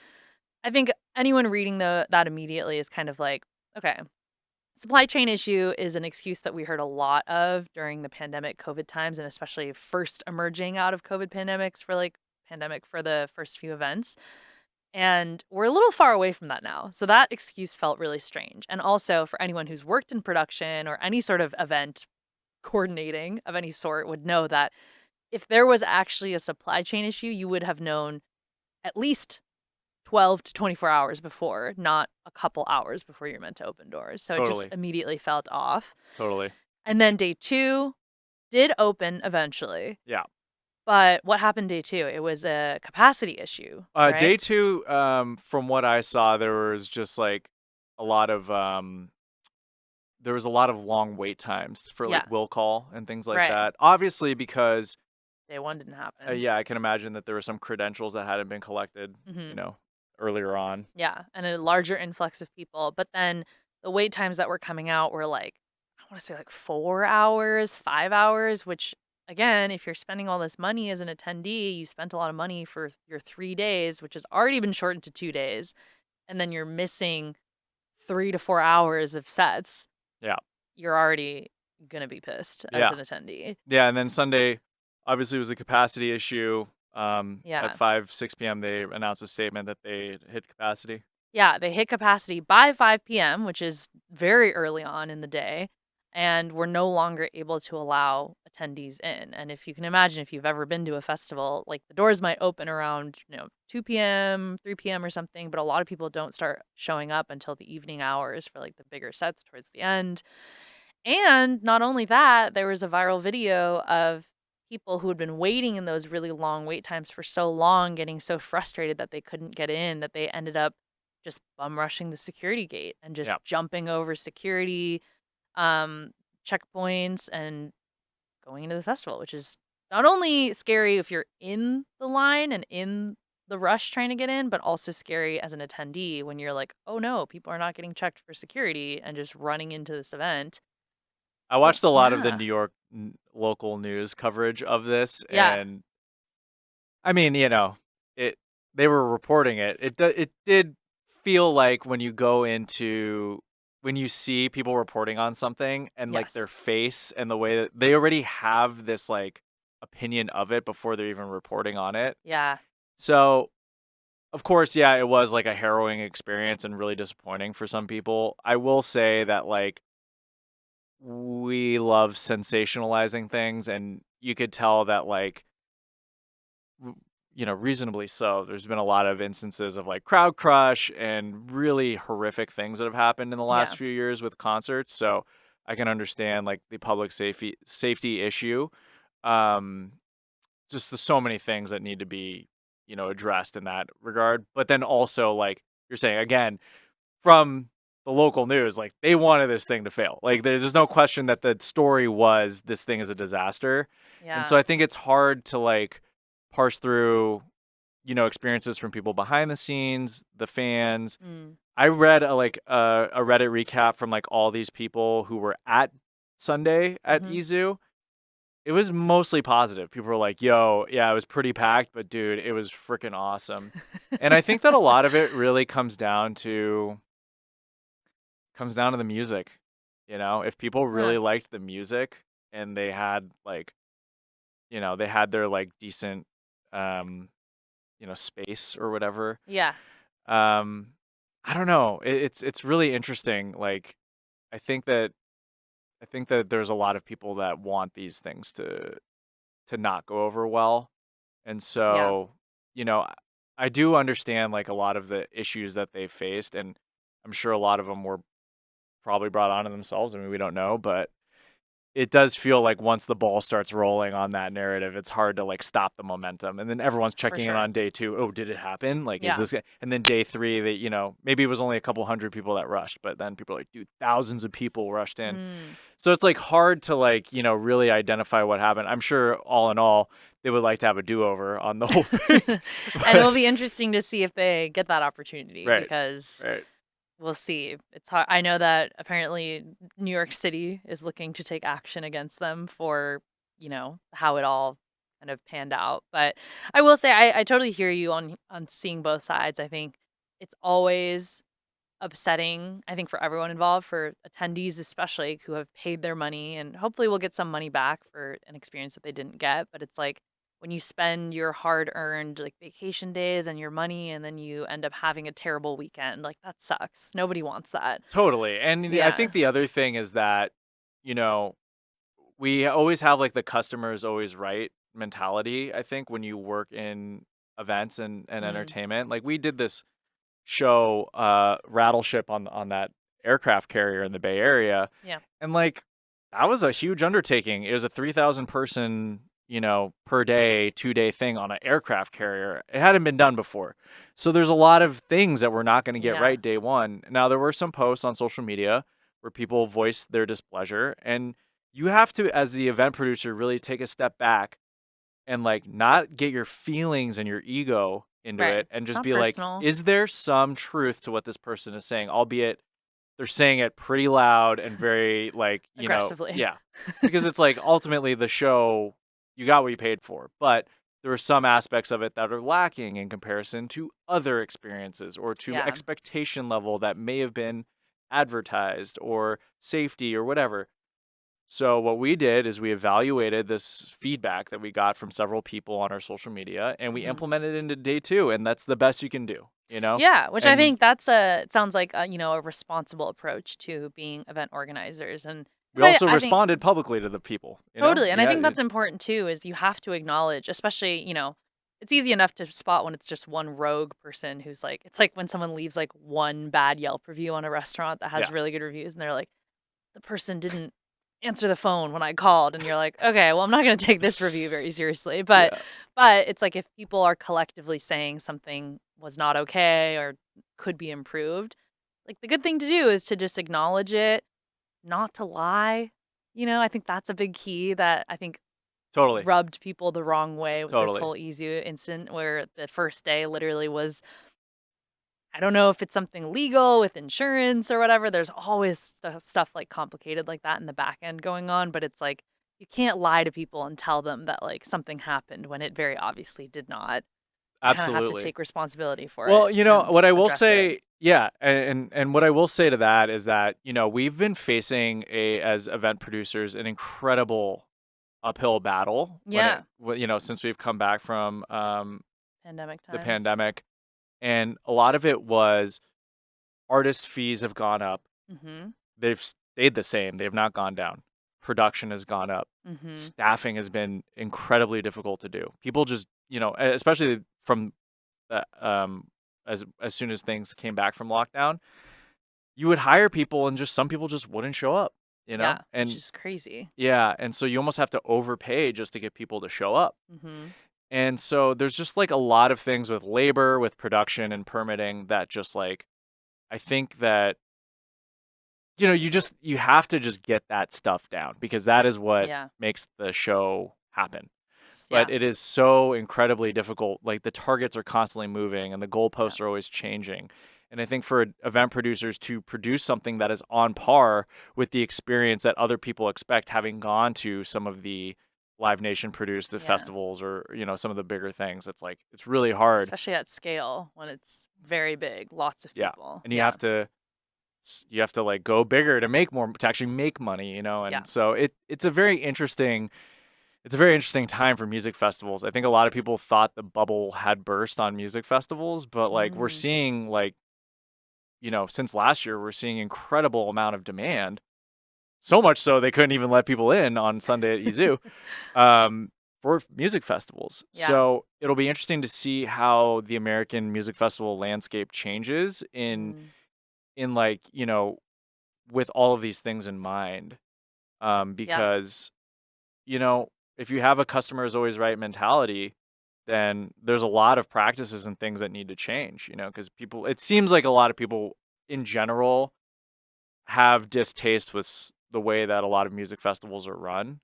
I think anyone reading that immediately is kind of like, okay, supply chain issue is an excuse that we heard a lot of during the pandemic COVID times, and especially first emerging out of COVID pandemics for like pandemic for the first few events. And we're a little far away from that now. So that excuse felt really strange. And also for anyone who's worked in production or any sort of event coordinating of any sort would know that if there was actually a supply chain issue, you would have known at least 12 to 24 hours before, not a couple hours before you're meant to open doors. So it just Totally, immediately felt off. totally. And then day 2 did open eventually. Yeah. But what happened day 2? It was a capacity issue, right? Day two, from what I saw, there was just like a lot of there was a lot of long wait times for like Yeah. will call and things like Right. that. Obviously, because day one didn't happen. Yeah, I can imagine that there were some credentials that hadn't been collected, Mhm. earlier on. Yeah, and a larger influx of people, but then the wait times that were coming out were, like, I wanna say, like, 4 hours, 5 hours, which, again, if you're spending all this money as an attendee, you spent a lot of money for your 3 days, which has already been shortened to 2 days, and then you're missing 3 to 4 hours of sets. Yeah. You're already gonna be pissed as Yeah. an attendee. Yeah, and then Sunday obviously was a capacity issue. At Yeah. 5, 6 PM, they announced a statement that they hit capacity. Yeah, they hit capacity by 5 PM, which is very early on in the day, and we're no longer able to allow attendees in. And if you can imagine, if you've ever been to a festival, like the doors might open around, 2 PM, 3 PM or something, but a lot of people don't start showing up until the evening hours for like the bigger sets towards the end. And not only that, there was a viral video of people who had been waiting in those really long wait times for so long, getting so frustrated that they couldn't get in, that they ended up just bum rushing the security gate and just Yeah. jumping over security um, checkpoints and going into the festival, which is not only scary if you're in the line and in the rush trying to get in, but also scary as an attendee when you're like, oh no, people are not getting checked for security and just running into this event. I watched a lot of the Yeah. New York local news coverage of this, Yeah. and I mean, it they were reporting it. It did feel like when you see people reporting on something and like their Yes. face and the way that they already have this like opinion of it before they're even reporting on it. Yeah. So, of course, yeah, it was like a harrowing experience and really disappointing for some people. I will say that like we love sensationalizing things, and you could tell that like r- reasonably so. There's been a lot of instances of like crowd crush and really horrific things that have happened in the last Yeah. few years with concerts. So I can understand like the public safety issue. Um, just the so many things that need to be addressed in that regard. But then also like you're saying again from the local news, like they wanted this thing to fail. Like there's no question that the story was this thing is a disaster. And so Yeah. I think it's hard to like parse through, experiences from people behind the scenes, the fans. Mm. I read a Reddit recap from like all these people who were at Sunday at Mhm. EZoo. It was mostly positive. People were like, "Yo, yeah, it was pretty packed, but dude, it was freaking awesome." And I think that a lot of it really comes down to the music. If people Huh. really liked the music and they had like, they had their like decent, um, space or whatever. Yeah. Um, I don't know. It's really interesting. Like, I think that I think that there's a lot of people that want these things to not go over well, and Yeah. so you know, I I do understand like a lot of the issues that they faced, and I'm sure a lot of them were probably brought onto themselves. I mean, we don't know, but it does feel like once the ball starts rolling on that narrative, it's hard to like stop the momentum. And then everyone's For checking in sure. on day 2. Oh, did it happen? Like, is Yeah. this? And then day 3, that maybe it was only a couple hundred people that rushed, but then people are like, dude, thousands of people rushed in. Mm. So it's like hard to like really identify what happened. I'm sure all in all, they would like to have a do over on the whole thing. And it will But be interesting to see if they get that opportunity right, because right. we'll see. It's hard. I know that apparently New York City is looking to take action against them for, how it all kind of panned out. But I will say I totally hear you on seeing both sides. I think it's always upsetting, I think, for everyone involved, for attendees especially who have paid their money and hopefully will get some money back for an experience that they didn't get. But it's like when you spend your hard earned like vacation days and your money and then you end up having a terrible weekend, like that sucks. Nobody wants that. Totally. And I Yeah. think the other thing is that, you know, we always have like the customer is always right mentality. I think when you work in events and Mm. entertainment, like we did this show, Rattleship on that aircraft carrier in the Bay Area, Yeah. and like that was a huge undertaking. It was a 3,000 person, per day, 2-day thing on an aircraft carrier. It hadn't been done before, so there's a lot of things that we're not going to get Yeah. right day one. Now there were some posts on social media where people voiced their displeasure, and you have to, as the event producer, really take a step back and like not get your feelings and your ego into Right. it and It's just not be like, personal. is there some truth to what this person is saying? Albeit they're saying it pretty loud and very like, Aggressively. yeah. Because it's like ultimately the show, you got what you paid for. But there are some aspects of it that are lacking in comparison to other experiences or to Yeah. expectation level that may have been advertised or safety or whatever. So what we did is we evaluated this feedback that we got from several people on our social media and we Mhm. implemented it into day 2, and that's the best you can do, you know? Yeah, which I And think that's it sounds like a responsible approach to being event organizers, and we because also I think responded publicly to the people, you know? totally, and We I had think it that's important too, is you have to acknowledge, especially, it's easy enough to spot when it's just one rogue person who's like it's like when someone leaves like one bad Yelp review on a restaurant that has yeah, really good reviews and they're like, the person didn't answer the phone when I called, and you're like, okay, well, I'm not going to take this review very seriously. But, yeah, but it's like if people are collectively saying something was not okay or could be improved, like the good thing to do is to just acknowledge it, not to lie. I think that's a big key that I think totally, rubbed people the wrong way with this totally. whole EZoo incident, where the first day literally was, I don't know if it's something legal with insurance or whatever. There's always stuff like complicated like that in the back end going on, but it's like you can't lie to people and tell them that like something happened when it very obviously did not. You kind of have to Absolutely. take responsibility for Well, it you know, and what I will address it. say, yeah, and what I will say to that is that, we've been facing as event producers an incredible uphill battle Yeah, since we've come back from pandemic the times. pandemic. And a lot of it was artist fees have gone up. Mhm. They've stayed the same. They have not gone down. Production has gone up. Mhm. Staffing has been incredibly difficult to do. People just, especially from as soon as things came back from lockdown, you would hire people and just some people just wouldn't show up, Yeah, which And is crazy. yeah, and so you almost have to overpay just to get people to show up. Mhm. And so there's just like a lot of things with labor, with production and permitting that just like I think that you have to just get that stuff down because that is what Yeah. makes the show happen. But Yeah. it is so incredibly difficult. Like the targets are constantly moving and the Yeah. goalposts are always changing. And I think for event producers to produce something that is on par with the experience that other people expect, having gone to some of the Live Nation produced Yeah. festivals or some of the bigger things, it's like it's really hard. Especially at scale when it's very big, lots of Yeah, people. and Yeah. you have to like go bigger to make more to actually make money, Yeah. and so it's a very interesting time for music festivals. I think a lot of people thought the bubble had burst on music festivals, but like we're Mm. seeing like, since last year, we're seeing incredible amount of demand. So much so they couldn't even let people in on Sunday at EZoo for music festivals. Yeah. So it'll be interesting to see how the American music festival landscape changes Mm. in like, with all of these things in mind. Yeah. Because you know, if you have a customer is always right mentality, then there's a lot of practices and things that need to change, because it seems like a lot of people in general have distaste with the way that a lot of music festivals are run.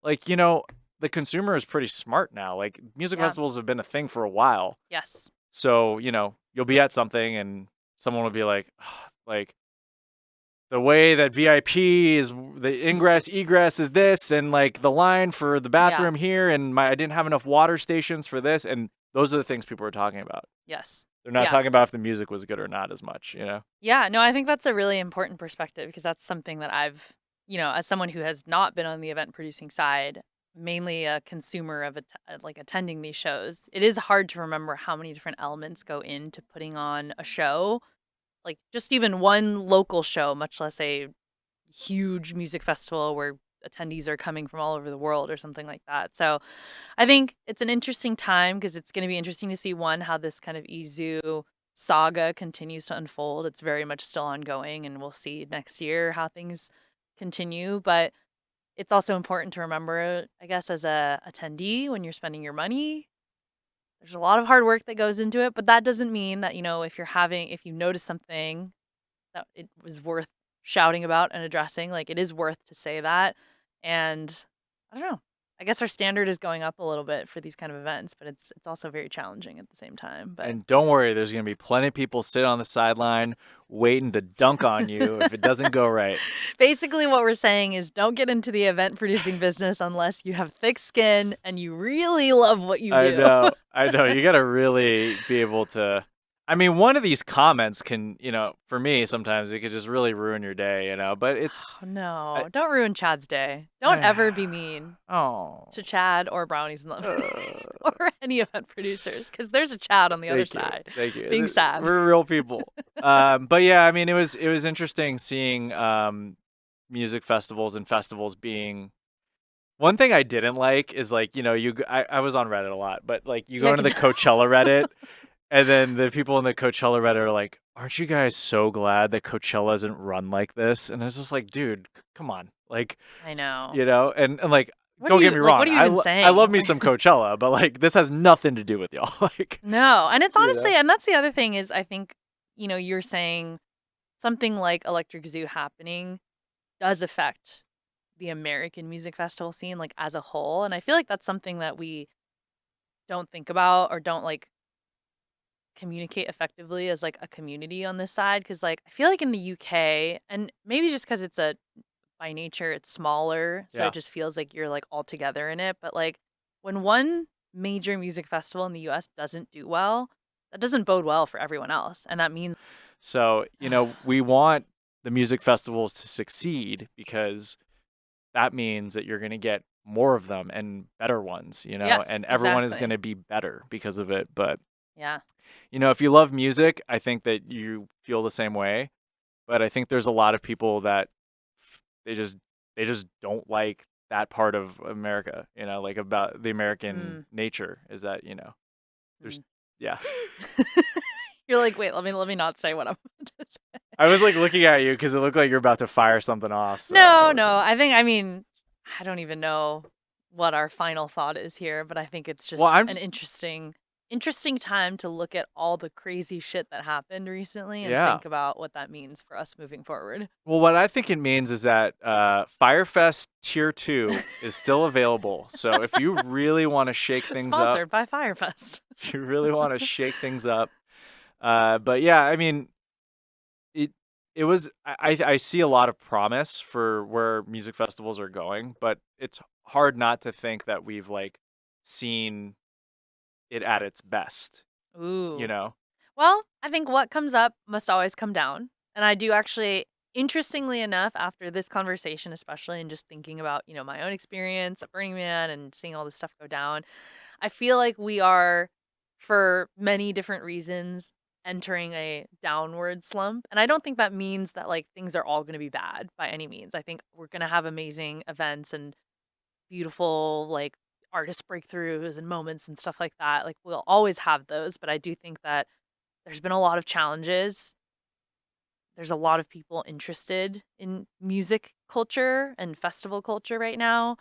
Like, the consumer is pretty smart now. Like, music Yeah. festivals have been a thing for a while. Yes. So, you'll be at something and someone will be like, like, the way that VIP is the ingress egress is this and like the line for the Yeah. bathroom here and I didn't have enough water stations for this and those are the things people are talking about. Yes. They're not Yeah. talking about if the music was good or not as much. Yeah. No, I think that's a really important perspective because that's something that as someone who has not been on the event producing side, mainly a consumer of like attending these shows, it is hard to remember how many different elements go into putting on a show. Like just even one local show, much less a huge music festival where attendees are coming from all over the world or something like that. So I think it's an interesting time because it's going to be interesting to see one, how this kind of EZoo saga continues to unfold. It's very much still ongoing, and we'll see next year how things continue. But it's also important to remember, I guess, as a attendee when you're spending your money, there's a lot of hard work that goes into it. But that doesn't mean that if you notice something that it was worth shouting about and addressing, like, it is worth to say that, and I don't know. I guess our standard is going up a little bit for these kind of events, but it's also very challenging at the same time. But And don't worry, there's going to be plenty of people sitting on the sideline waiting to dunk on you if it doesn't go right. basically what we're saying is don't get into the event producing business unless you have thick skin and you really love what you do. I know. You got to really be able to. I mean, one of these comments can, for me, sometimes it could just really ruin your day, but it's. Oh, no, don't ruin Chad's day. Don't ever be mean to Chad or Brownies in Love or any event producers, because there's a Chad on the other side. Thank you. Being sad. We're real people. But yeah, I mean, it was interesting seeing music festivals and festivals being. One thing I didn't like is like, I was on Reddit a lot, but like you go into the Coachella Reddit and then the people in the Coachella Reddit are like, aren't you guys so glad that Coachella isn't run like this? And it's just like, dude, come on. Like, I know. And like, don't get me wrong. What are you even saying? I love me some Coachella, but like this has nothing to do with y'all. Like, no. And it's honestly, and that's the other thing is I think, you're saying something like Electric Zoo happening does affect the American music festival scene like as a whole, and I feel like that's something that we don't think about or don't like communicate effectively as like a community on this side, because like I feel like in the UK, and maybe just because it's by nature it's smaller, so it just feels like you're like all together in it, but like when one major music festival in the US doesn't do well, that doesn't bode well for everyone else, and that means so we want the music festivals to succeed because that means that you're going to get more of them and better ones, Yes, and everyone is exactly. going to be better because of it. But, yeah, if you love music, I think that you feel the same way. But I think there's a lot of people that they just don't like that part of America, like about the American nature is that, there's, yeah. You're like, wait, let me not say what I'm about to say. I was like looking at you because it looked like you're about to fire something off. So no. I mean, I don't even know what our final thought is here, but I think it's just an interesting time to look at all the crazy shit that happened recently and think about what that means for us moving forward. Well, what I think it means is that Fyre Fest Tier 2 is still available. So if you really want to shake things up. Sponsored by Fyre Fest. If you really want to shake things up. But yeah, I mean, it was, I see a lot of promise for where music festivals are going, but it's hard not to think that we've like seen it at its best. Ooh. You know? Well, I think what comes up must always come down. And I do actually, interestingly enough, after this conversation, especially, and just thinking about, my own experience at Burning Man and seeing all this stuff go down, I feel like we are, for many different reasons, entering a downward slump. And I don't think that means that like things are all going to be bad by any means. I think we're going to have amazing events and beautiful like artist breakthroughs and moments and stuff like that. Like we'll always have those, but I do think that there's been a lot of challenges. There's a lot of people interested in music culture and festival culture right now.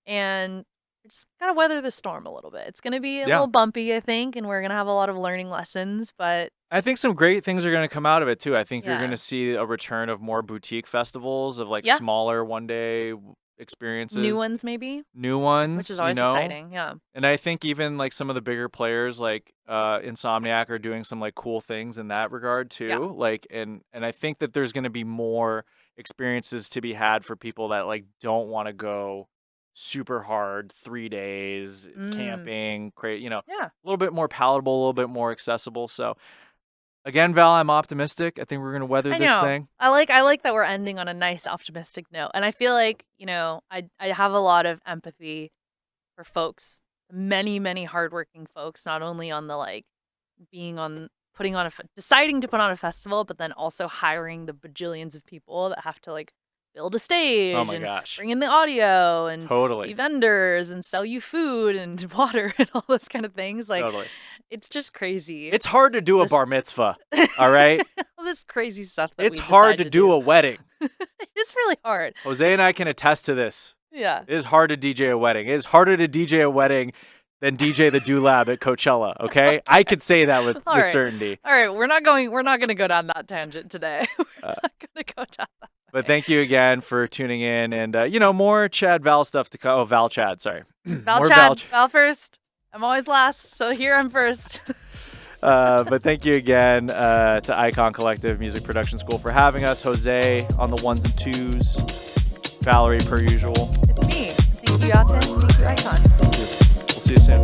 And we're just gotta weather the storm a little bit. It's gonna be a little bumpy, I think, and we're gonna have a lot of learning lessons, but I think some great things are going to come out of it too. I think you're going to see a return of more boutique festivals of like smaller one-day experiences. New ones, maybe. New ones, which is always exciting. Yeah. And I think even like some of the bigger players like Insomniac are doing some like cool things in that regard too. Yeah. Like and I think that there's going to be more experiences to be had for people that like don't want to go super hard 3 days camping, a little bit more palatable, a little bit more accessible. So again, Val, I'm optimistic. I think we're going to weather this thing. I like that we're ending on a nice optimistic note. And I feel like, I have a lot of empathy for folks, many hardworking folks, not only on the like deciding to put on a festival, but then also hiring the bajillions of people that have to like build a stage bring in the audio and be vendors and sell you food and water and all those kind of things. Like it's just crazy. It's hard to do a bar mitzvah, all right? All this crazy stuff that it's hard to do a wedding. It's really hard. Jose and I can attest to this. Yeah. It is hard to DJ a wedding. It is harder to DJ a wedding than DJ the Do-Lab at Coachella, okay? I could say that with certainty. All right, we're not going to go down that tangent today. We're not going to go down that. But thank you again for tuning in, and more Chad Val stuff to come. Oh, Val Chad, sorry. Val More Chad, Val first. I'm always last, so here I'm first. But thank you again to Icon Collective Music Production School for having us. Jose on the ones and twos. Valerie, per usual. It's me. Thank you, Yaten. Thank you, Icon. Thank you. We'll see you soon.